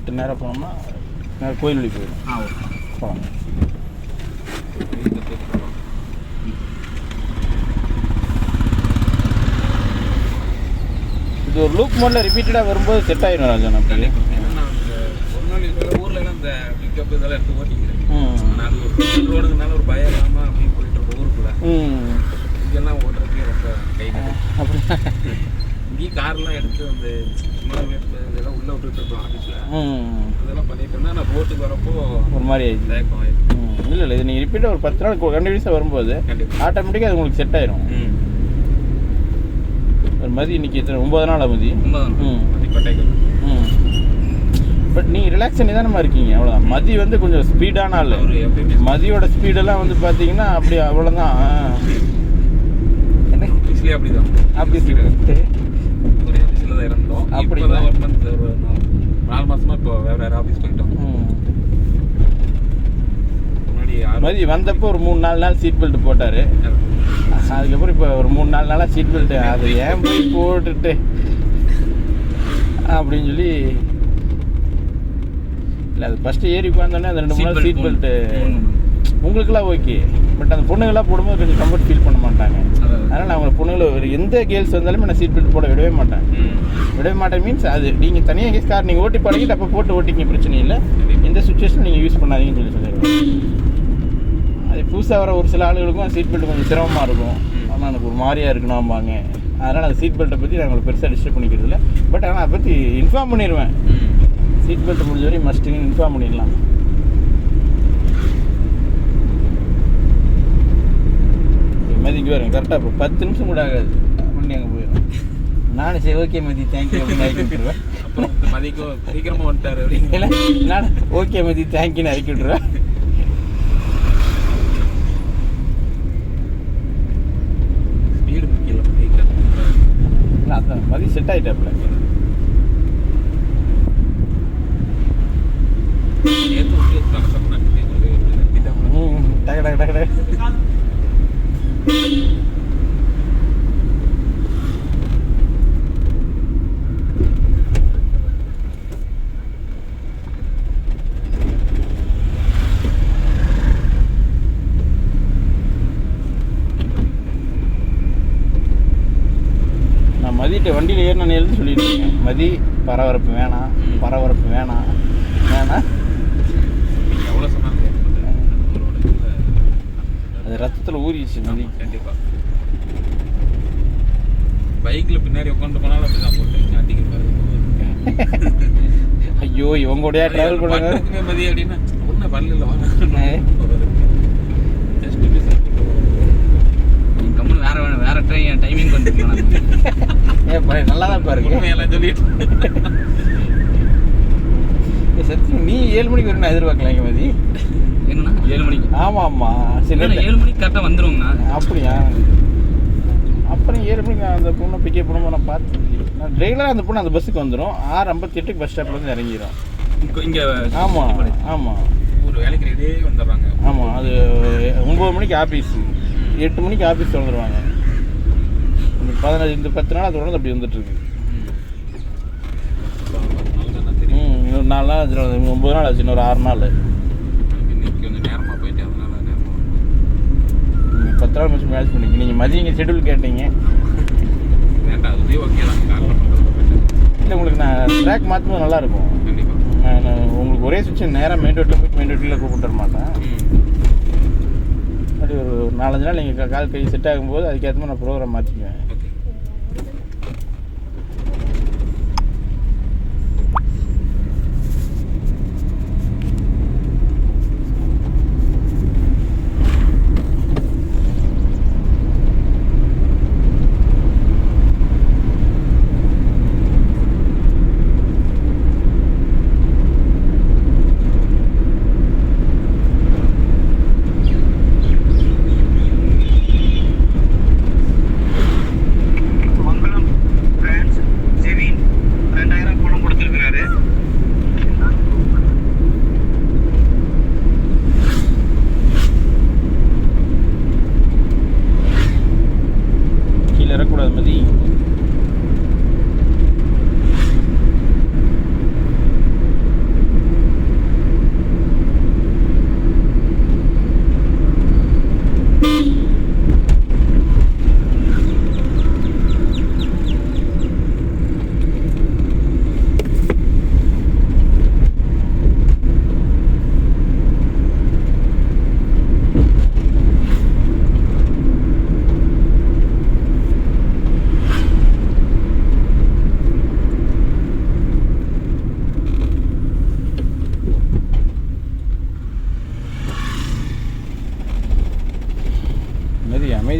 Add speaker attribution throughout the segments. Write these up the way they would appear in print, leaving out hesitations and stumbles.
Speaker 1: விட்டு நேராக போனோம்னா நேராக கோயில் வழி போயிடும். போகலாம். இது ஒரு லூப் மோடில் ரிப்பீட்டடாக வரும்போது செட் ஆகிடும் ராஜன். அப்படி
Speaker 2: ஒரு நாள் ஊரில் எல்லாம் இந்த பிக்கப் இதெல்லாம் எடுத்து ஓட்டிக்கிறேன். அது ஒரு ரோடுக்குனால ஒரு பயம் இல்லாமல் அப்படி போயிட்டு இருக்கோம் ஊருக்குள்ள. இங்கெல்லாம் ஓட்டுறதுக்கே ரொம்ப கை அப்படி இங்கேயும் கார்லாம் எடுத்து அந்த இதெல்லாம் உள்ளே விட்டுட்டு இருக்கோம் ஆஃபீஸில். இதெல்லாம் பண்ணிட்டு இருந்தால் நான் ரோட்டுக்கு வரப்போ
Speaker 1: ஒரு மாதிரி ஆயிடுச்சு.
Speaker 2: தயக்கம் ஆயிடுச்சு.
Speaker 1: இல்லை இது நீங்கள் ரிப்பீட்டாக ஒரு 10 நாள் கண்டினியூஸாக வரும்போது ஆட்டோமேட்டிக்காக அது உங்களுக்கு செட் ஆயிரும். ஒரு மதி இன்னைக்கு 9 நாள் மதி. பட் நீங்கள் ரிலாக்ஸன் நிதானமாக இருக்கீங்க, அவ்வளோதான். மதி வந்து கொஞ்சம் ஸ்பீடான ஆள். மதியோட ஸ்பீடெல்லாம் வந்து பார்த்தீங்கன்னா அப்படி அவ்வளோதான்.
Speaker 2: அப்படிதான்
Speaker 1: அப்படி
Speaker 2: ஒரே ஆஃபீஸில் தான் இருந்தோம். அப்படி தான் ஒரு மந்த் ஒரு 4 மாதமாக இப்போ வேறு ஆஃபீஸ் போயிட்டோம்.
Speaker 1: மதி வந்தப்போ ஒரு 3-4 நாள் சீட் பெல்ட் போட்டார். அதுக்கப்புறம் இப்போ ஒரு 3-4 நாளாக சீட் பெல்ட்டு அது ஏன் போய் போட்டுட்டு அப்படின்னு சொல்லி இல்லை, அது ஃபஸ்ட்டு ஏறி உட்காந்தோடனே அந்த 2-3 நாள் சீட் பெல்ட்டு உங்களுக்குலாம் ஓகே. பட் அந்த பொண்ணுங்களாம் போடும்போது கொஞ்சம் கம்ஃபர்ட் ஃபீல் பண்ண மாட்டாங்க. அதனால் நான் அவங்க பொண்ணுங்களை ஒரு எந்த கேர்ள்ஸ் வந்தாலுமே நான் சீட் பெல்ட் போட விடவே மாட்டேன். மீன்ஸ் அது நீங்கள் தனியாக கேஸ் கார் நீங்கள் ஓட்டி பழகிட்டு அப்போ போட்டு ஓட்டிங்க, பிரச்சனை இல்லை. எந்த சுச்சுவேஷன் நீங்கள் யூஸ் பண்ணாதீங்கன்னு சொல்லிடுவேன். அது புதுசாக வர ஒரு சில ஆளுகளுக்கும் சீட் பெல்ட் கொஞ்சம் சிரமமாக இருக்கும். ஆனால் எனக்கு ஒரு மாதிரியாக இருக்கணும்பாங்க. அதனால் அந்த சீட் பெல்ட்டை பற்றி நான் உங்களுக்கு பெருசாக டிஸ்டர்ப் பண்ணிக்கிறது இல்லை. பட் ஆனால் அதை பற்றி இன்ஃபார்ம் பண்ணிடுவேன். சீட் பெல்ட் முடிஞ்ச வரையும் மஸ்ட்டுன்னு இன்ஃபார்ம் பண்ணிடலாம். மதிக்கு வரும் கரெக்டாக இப்போ 10 நிமிஷம் கூட ஆகாது, வண்டி அங்கே போயிடும். நானும் சரி ஓகே மதி தேங்க்யூ அப்படின்னு இறக்கி விட்டுருவேன்.
Speaker 2: அப்புறம் மதிக்கும் சீக்கிரமாக வந்துட்டார் அப்படிங்களா,
Speaker 1: நான் ஓகே மதி தேங்க்யூன்னு இறக்கி விட்டுருவேன்.
Speaker 2: ஸ்பீடு முக்கியம் இல்லை,
Speaker 1: அதான் மதி செட் ஆகிட்டாப்புல. டக டக டக டக நான் மதிட்ட வண்டியில் ஏறின நேரம் சொல்லிட்டு இருக்கேன். மதி பரபரப்பு வேணாம்.
Speaker 2: எவ்வளோ சொன்னாலும்
Speaker 1: அது ரத்தத்தில் ஊறிடுச்சு மதி.
Speaker 2: கண்டிப்பாக பைக்கில் பின்னாடி உட்காந்து போனாலும் அப்படி தான் போட்டு அடிக்கிற மாதிரி.
Speaker 1: ஐயோ இவங்கூடயா ட்ராவல் பண்ணுங்க
Speaker 2: மதி அப்படின்னா ஒன்றும் பண்ணல வாங்க ஜஸ்ட் கம்மன் வேற ட்ரெயின் டைமிங் வந்துருக்கேன்.
Speaker 1: ஏன் நல்லா தான் பாருங்க
Speaker 2: எல்லாம் சொல்லிட்டு
Speaker 1: சத்தியம் நீ 7 மணிக்கு வரணும் எதிர்பார்க்கலாங்க மதி.
Speaker 2: என்னன்னா 7 மணிக்கு?
Speaker 1: ஆமாம் சரி
Speaker 2: 7 மணிக்கு கரெக்டாக வந்துடுவோங்கண்ணா.
Speaker 1: அப்படியா? அப்புறம் 7 மணிக்கு அந்த பொண்ணை பிக்கப் பண்ணும்போது நான் பார்த்து நான் ரெகுலராக அந்த பொண்ணு அந்த பஸ்ஸுக்கு வந்துடும். 6:58 பஸ் ஸ்டாப்பில் வந்து இறங்கிடும்.
Speaker 2: இங்கே
Speaker 1: ஆமாம்
Speaker 2: ஒரு வேலைக்கு ரெடியே வந்துடுறாங்க.
Speaker 1: ஆமாம் அது 9 மணிக்கு ஆஃபீஸு, 8 மணிக்கு ஆஃபீஸ் வந்துடுவாங்க. இந்த 10 நாள் தொடர்ந்து அப்படி வந்துட்டுருக்கு. இன்னொரு 4 நாள் ஆச்சு, 9 நாள் ஆச்சு, இன்னொரு 6 நாள்.
Speaker 2: இன்னைக்கு கொஞ்சம் நேரமாக போயிட்டு அதனால நேரமாக
Speaker 1: 10 நாள் முடிச்சு மேட்ச் பண்ணிங்க. நீங்கள் மதியம் ஷெட்யூல் கேட்டீங்க.
Speaker 2: வேண்டாம் அதுவே ஓகே தான். காரில் பண்ணுறது
Speaker 1: இல்லை உங்களுக்கு நான் ட்ராக் மாற்றும்போது நல்லாயிருக்கும்.
Speaker 2: கண்டிப்பாக
Speaker 1: நான் உங்களுக்கு ஒரே சுவிட்ச் நேராக மெயின் ரோட்டில் போய் மெயின் ரோட்டில் கூப்பிட்டு வர மாட்டேன். அப்படி ஒரு 4-5 நாள் நீங்கள் கால் கை செட் ஆகும்போது அதுக்கேற்ற மாதிரி நான் ப்ரோக்ராம் மாற்றிக்குவேன்.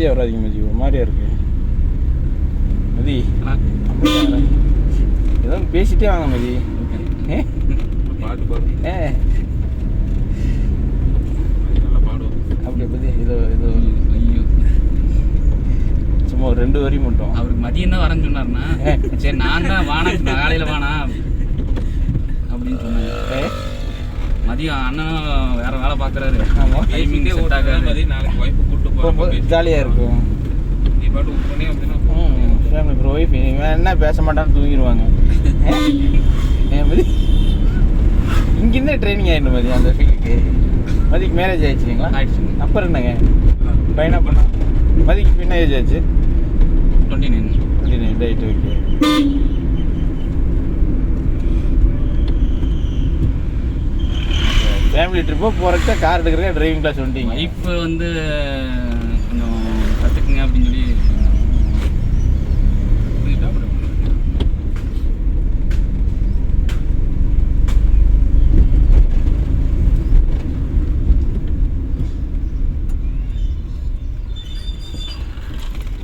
Speaker 1: அமைதியாக வராதிங்க மதி, ஒரு மாதிரியா இருக்கு மதி. ஏதோ பேசிட்டே வாங்க மதி.
Speaker 2: பாட்டு பாடு.
Speaker 1: அப்படியே பதி ஏதோ ஏதோ
Speaker 3: ஐயோ
Speaker 1: சும்மா ஒரு 2 வரி மட்டும்.
Speaker 3: அவருக்கு மதியம் தான் வரேன்னு சொன்னார்ண்ணா. சரி நான் தான் வானா காலையில் வானா அப்படின்னு சொன்னேன். மதியம் அண்ணனும் வேற வேலை பார்க்குறாரு. டைமிங் செட் ஆகாது.
Speaker 2: நாளைக்கு ஒய்ஃபை கூப்பிட்டு
Speaker 1: போகும்போது ஜாலியாக இருக்கும்.
Speaker 2: நீ பாட்டு புக் பண்ணி அப்படின்னா
Speaker 1: ஃபேமிலி அப்புறம் ஒய்ஃப் என்ன பேச மாட்டான்னு தூங்கிடுவாங்க. மதி இங்கேருந்தே ட்ரைனிங் ஆகிடும் மதி அந்த ஃபீல்டுக்கு. மதிக்கு மேரேஜ் ஆயிடுச்சுங்களா?
Speaker 3: ஆயிடுச்சுங்க.
Speaker 1: அப்புறம் என்னங்க பையனா பண்ணா? மதிக்கு இப்போ என்ன ஏஜ் ஆச்சு?
Speaker 3: 29.
Speaker 1: Right, okay. ஃபேமிலி ட்ரிப்போ போகிறக்க கார் எடுக்கிறக்க டிரைவிங் கிளாஸ் வந்துட்டீங்க.
Speaker 3: ஒய்ஃப் வந்து கொஞ்சம் கற்றுக்குங்க அப்படின்னு சொல்லி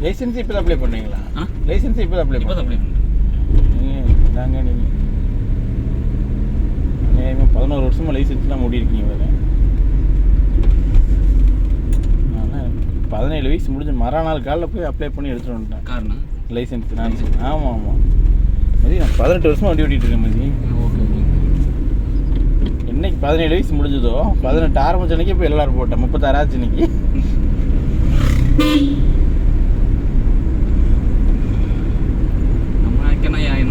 Speaker 1: லைசன்ஸ் இப்போ தான் அப்ளை பண்ணீங்களா? லைசன்ஸ் இப்போ தான் அப்ளை
Speaker 3: இப்போ தான் அப்ளை
Speaker 1: தாங்க நீங்கள் 11 வருஷமாக லைசன்ஸ்லாம் மூடிருக்கீங்க வேறு. ஆனால் 17 வயசு முடிஞ்சு மறுநாள் காலையில் போய் அப்ளை பண்ணி எடுத்துகிட்டு வந்துட்டேன்
Speaker 3: காரணம்
Speaker 1: லைசன்ஸ். நான் ஆமாம் ஆமாம் மதி, நான் 18 வருஷமாக வண்டி ஓட்டிகிட்டு இருக்கேன் மதி.
Speaker 3: Okay okay.
Speaker 1: என்னைக்கு 17 வயசு முடிஞ்சதோ 18 ஆரம்பிச்ச அன்னைக்கு இப்போ எல்லாரும் போட்டேன். 36 ஆச்சு இன்னைக்கு.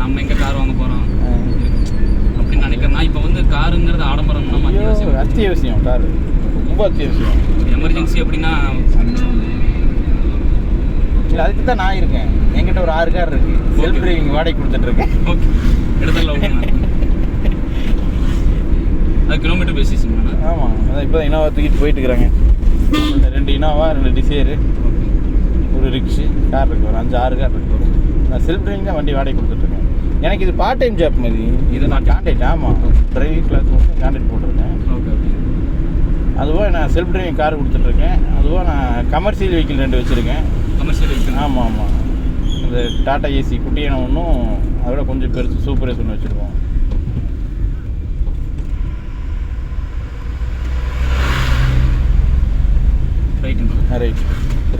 Speaker 3: நம்ம எங்கே கார் வாங்க போகிறோம் அப்படின்னு நினைக்கிறேன்னா இப்போ வந்து காருங்கிறது ஆடம்பரம் நம்ம
Speaker 1: அத்தியாவசியம். காரு ரொம்ப அத்தியாவசியம்.
Speaker 3: எமர்ஜென்சி அப்படின்னா
Speaker 1: இல்லை, அதுக்கு தான் நான் இருக்கேன். என்கிட்ட ஒரு 6 கார் இருக்கு. செல்ஃப் டிரைவிங் வாடகை கொடுத்துட்ருக்கேன்.
Speaker 3: ஓகே எடுத்துல அது கிலோமீட்டர் பேசிஸ்ங்களா?
Speaker 1: ஆமாம், அதான் இப்போ தான் இனோவா தூக்கிட்டு போயிட்டு இருக்கிறாங்க. 2 இனோவா 2 டிசைரு ஒரு ரிக்ஷு கார் இருக்குது. ஒரு 5-6 கார் இருக்குது. நான் செல்ஃப் டிரைவிங் தான் வண்டி வாடகை கொடுத்துட்ருக்கேன். எனக்கு இது பார்ட் டைம் ஜாப் மாதிரி. இது நான் கான்ட்ராக்ட். ஆமாம், டிரைவிங் கிளாஸ் மட்டும் கான்ட்ராக்ட் போட்டிருக்கேன்.
Speaker 3: Okay okay.
Speaker 1: அதுவாக நான் செல்ஃப் டிரைவிங் கார் கொடுத்துட்ருக்கேன். அதுவாக நான் கமர்ஷியல் வெஹிக்கிள் 2 வச்சுருக்கேன்.
Speaker 3: Commercial vehicle?
Speaker 1: ஆமாம் ஆமாம். இந்த டாடா ஏசி குட்டியான ஒன்றும் அதோட கொஞ்சம் பெருசு சூப்பர் ஏசி ஒன்று வச்சுருக்கோம்.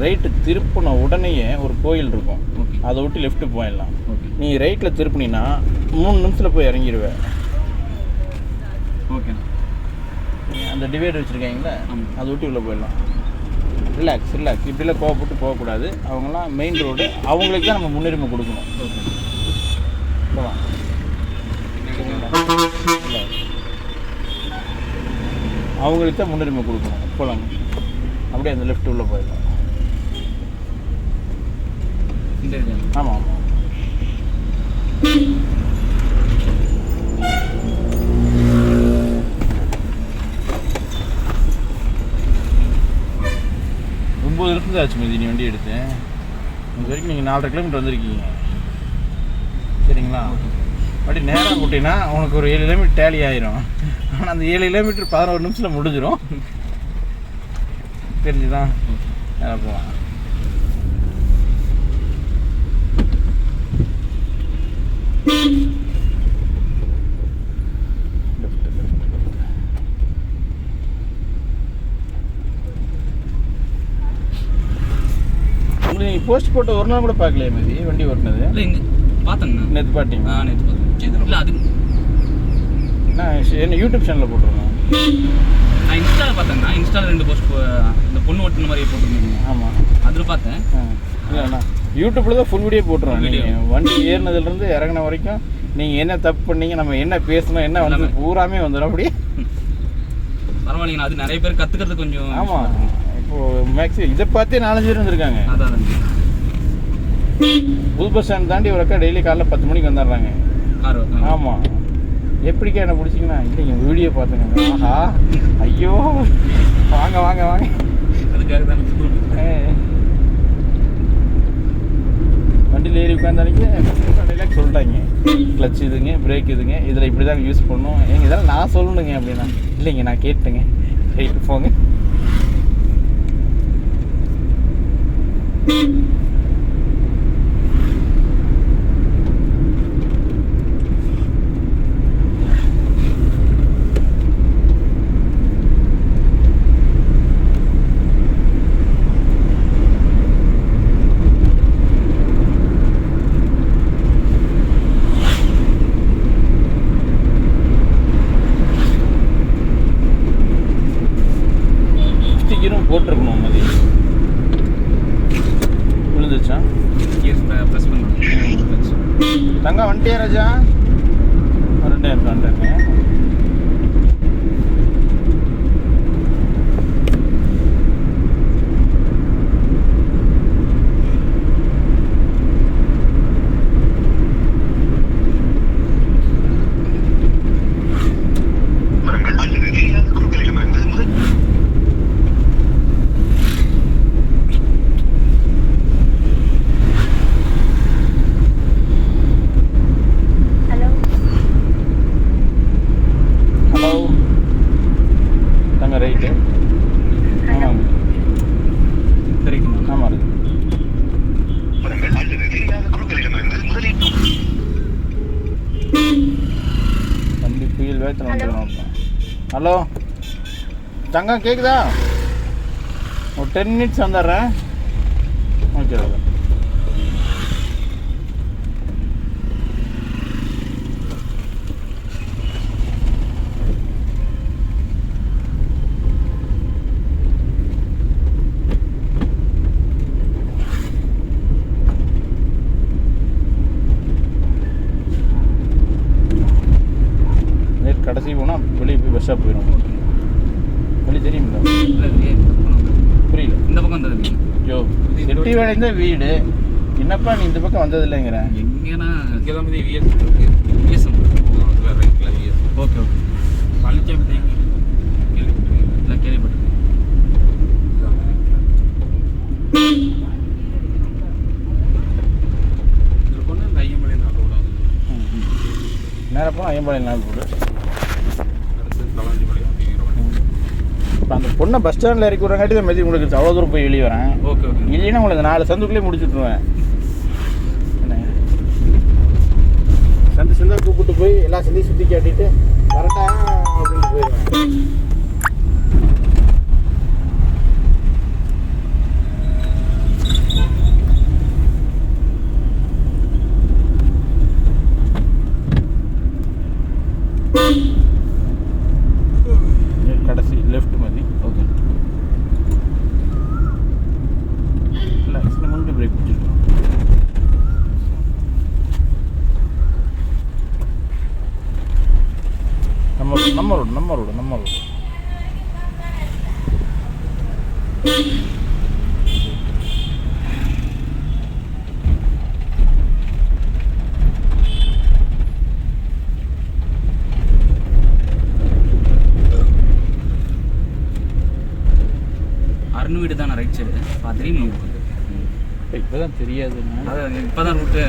Speaker 1: ரைட்டு திருப்பின உடனேயே ஒரு கோயில் இருக்கும். அதை விட்டு லெஃப்ட்டு போயிடலாம். நீ ரைட்டில் திருப்பினா 3 நிமிஷத்தில் போய் இறங்கிடுவேன்.
Speaker 3: ஓகே.
Speaker 1: அந்த டிவைடர் வச்சுருக்காங்களே, அதை விட்டு உள்ளே போயிடலாம். ரிலாக்ஸ் இப்படிலாம் கோவப்பட்டு போகக்கூடாது. அவங்களாம் மெயின் ரோடு, அவங்களுக்கு தான் நம்ம முன்னுரிமை கொடுக்கணும். போகலாம். அவங்களுக்கு தான் முன்னுரிமை கொடுக்கணும். போகலாங்க. அப்படியே அந்த லெஃப்ட் உள்ளே போயிடலாம். ஆமாம் ஆமாம். ரொம்ப நிமிஷம் ஆச்சு மதி நீ வண்டி எடுத்தேன். இது வரைக்கும் நீங்கள் 4.5 கிலோமீட்டர் வந்திருக்கீங்க. சரிங்களா? அப்படி நேராக போட்டிங்கன்னா உனக்கு ஒரு 7 கிலோமீட்டர் டேலி ஆயிரும். ஆனால் அந்த 7 கிலோமீட்டர் 11 நிமிஷத்தில் முடிஞ்சிடும். தெரிஞ்சுதான் நேராக போகலாம். நீங்கள் போஸ்ட் போட்டு ஒரு நாள் கூட பார்க்கலையே மதி வண்டி ஓட்டினது?
Speaker 3: இல்லை பார்த்தேங்கண்ணா.
Speaker 1: நேற்று பார்த்தீங்களா?
Speaker 3: நேற்று பார்த்தேன். இல்லை அது
Speaker 1: நான் என்ன யூடியூப் சேனலில் போட்டுருக்கேன்.
Speaker 3: நான் இன்ஸ்டாவில் பார்த்தேங்கண்ணா. இன்ஸ்டாவில் 2 போஸ்ட் இந்த பொண்ணு ஓட்டுன மாதிரி போட்டுருந்தீங்க.
Speaker 1: ஆமாம்,
Speaker 3: அதில் பார்த்தேன்.
Speaker 1: இல்லைண்ணா யூடியூப்பில் தான் ஃபுல் வீடியோ போட்டுருவோம். நீங்கள் வண்டி ஏறினதுலேருந்து இறங்கின வரைக்கும் நீங்கள் என்ன தப்பு பண்ணீங்க, நம்ம என்ன பேசணும், என்ன வந்து பூராமே வந்துடும். அப்படியே
Speaker 3: பரவாயில்லைங்கண்ணா. அது நிறைய பேர் கற்றுக்கிறது கொஞ்சம்.
Speaker 1: ஆமாம், இப்போது மேக்ஸிமம் இதை பார்த்தே 4-5 பேர் வந்துருக்காங்க.
Speaker 3: அதான்
Speaker 1: புது பஸ் ஸ்டாண்ட் தாண்டி ஒரு அக்கா டெய்லி காலைல 10 மணிக்கு வந்துடுறாங்க. ஆமாம், எப்படிக்கா என்ன பிடிச்சிங்கன்னா இல்லைங்க வீடியோ பார்த்துங்க. ஆஹா ஐயோ வாங்க வாங்க வாங்க.
Speaker 3: அதுக்காக தான்
Speaker 1: வண்டியில் ஏறி உட்காந்தானிக்கு ரிலாக்ஸ் சொல்லிட்டாங்க. கிளச் இதுங்க, பிரேக் இதுங்க, இதில் இப்படி தாங்க யூஸ் பண்ணணும். ஏங்க இதெல்லாம் நான் சொல்லணுங்க அப்படின்னா இல்லைங்க நான் கேட்டுங்க. ரைட்டு போங்க. போட்டிருக்கணும் மதி விழுந்துச்சா
Speaker 3: ப்ரெஸ் பண்ணுறேன்.
Speaker 1: தங்க வந்துட்டே ராஜா 2 இருக்கான்ட்டு ஹலோ தங்கம் கேட்குதா? ஒரு 10 மினிட்ஸ் வந்துடுறேன். Okay okay. கடைசி போனால் வெளியே போய் பஸ் ஸ்டாப் போயிடும். வெளியே தெரியுமில்ல? புரியல.
Speaker 3: இந்த பக்கம் வந்தது
Speaker 1: ஐயோ செட்டி வேலைந்த வீடு என்னப்பா நீ இந்த பக்கம் வந்தது இல்லைங்கிறேன்.
Speaker 3: எங்கன்னா
Speaker 2: கிளம்பி விஎஸ்எம்
Speaker 3: ஓகே ஓகே.
Speaker 2: பழனிசாமி தேங்கி
Speaker 3: இல்லை கேள்விப்பட்டிருக்கேன்.
Speaker 2: இதில் கொண்டு அந்த ஐயமலை நாளோட
Speaker 1: நேரம் போனால் ஐயம்பாளையம் நாள் போடு. இப்போ அந்த பொண்ணை பஸ் ஸ்டாண்டில் இறக்கி விட்றங்காட்டி தான் மெதி முடிஞ்சிருச்சு. அவ்வளோ தூரம் போய் வெளியே வரேன்.
Speaker 3: Okay okay.
Speaker 1: இல்லைன்னா உங்களுக்கு 4 சந்துக்குள்ளேயே முடிச்சுட்ருவேன். சந்து சந்தாக கூப்பிட்டு போய் எல்லா சந்தையும் சுற்றி காட்டிட்டு கரெக்டா அப்படின்ட்டு போயிடுவேன். கடைசி லெஃப்ட் மதி. ஓகே இல்லை முன்னாடி பிரேக் பிடிச்சிருக்கோம். நம்ம ரோடு
Speaker 3: அருண் வீடு தானே ரைட் சைடு பார்த்துறீங்க.
Speaker 1: இப்போதான் தெரியாது.
Speaker 3: அதான் இப்போதான் ரூட்டு.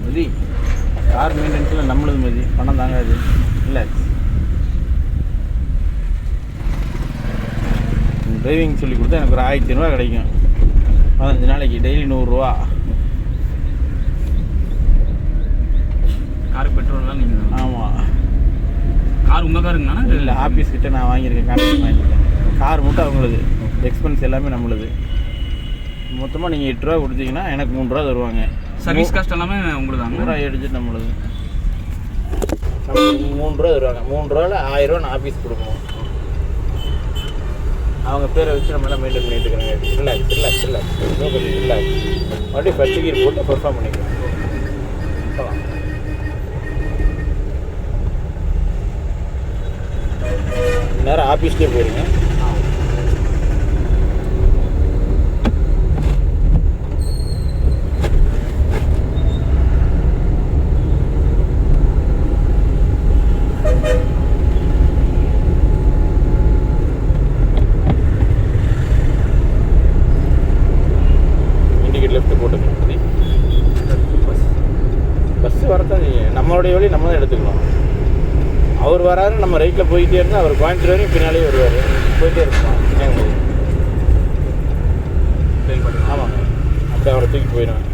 Speaker 3: மதி கார் மெயின்டெனன்ஸில் நம்மளது மதி பணம் தாங்காது. இல்லை டிரைவிங் சொல்லி கொடுத்தா எனக்கு ஒரு 1500 கிடைக்கும். 15 நாளைக்கு டெய்லி 100 ரூபா. காருக்கு பெட்ரோல்லாம் நீங்கள்?
Speaker 1: ஆமாம்.
Speaker 3: கார் உங்கள் காருங்கண்ணா?
Speaker 1: இல்லை ஆஃபீஸ் கிட்டே நான் வாங்கியிருக்கேன். கான்ட்ராக்ட் வாங்கியிருக்கேன். கார் மட்டும் அவங்களது, எக்ஸ்பென்ஸ் எல்லாமே நம்மளுது. மொத்தமாக நீங்கள் 8 ரூபா கொடுத்தீங்கன்னா எனக்கு 3 ரூபா தருவாங்க.
Speaker 3: சர்வீஸ் காஸ்ட் எல்லாமே உங்களுக்கு தான்?
Speaker 1: 3 ரூபா எடுத்துட்டு நம்மளுது 3 ரூபா தருவாங்க. 3 ரூபாவில் 1000 ரூபா நான் ஆஃபீஸ் கொடுக்கணும். அவங்க பேரை வச்சு நம்ம எல்லாம் மெயின்டைன் பண்ணிட்டு இருக்கிறாங்க. ரிலாக்ஸ் அப்படியே ஃபஸ்ட்டு கீர் போட்டு பெர்ஃபார்ம் பண்ணிக்கலாம். நேரம் ஆஃபீஸ்லேயே போயிருங்க. இண்டிகேட் லெஃப்ட் போட்டுக்கலாம். பஸ்ஸு வரத்தான் செய்யும். நம்மளுடைய வழி நம்ம தான் எடுத்துக்கலாம். அவர் வராரு, நம்ம ரைட்டில் போயிட்டே இருந்தால் அவர் கோயம்புத்தூர் வரையும் பின்னாலே வருவார். போயிட்டே இருக்கலாம். ஆமாங்க, அப்படியே அவரை தூக்கி போயிடுவேன்.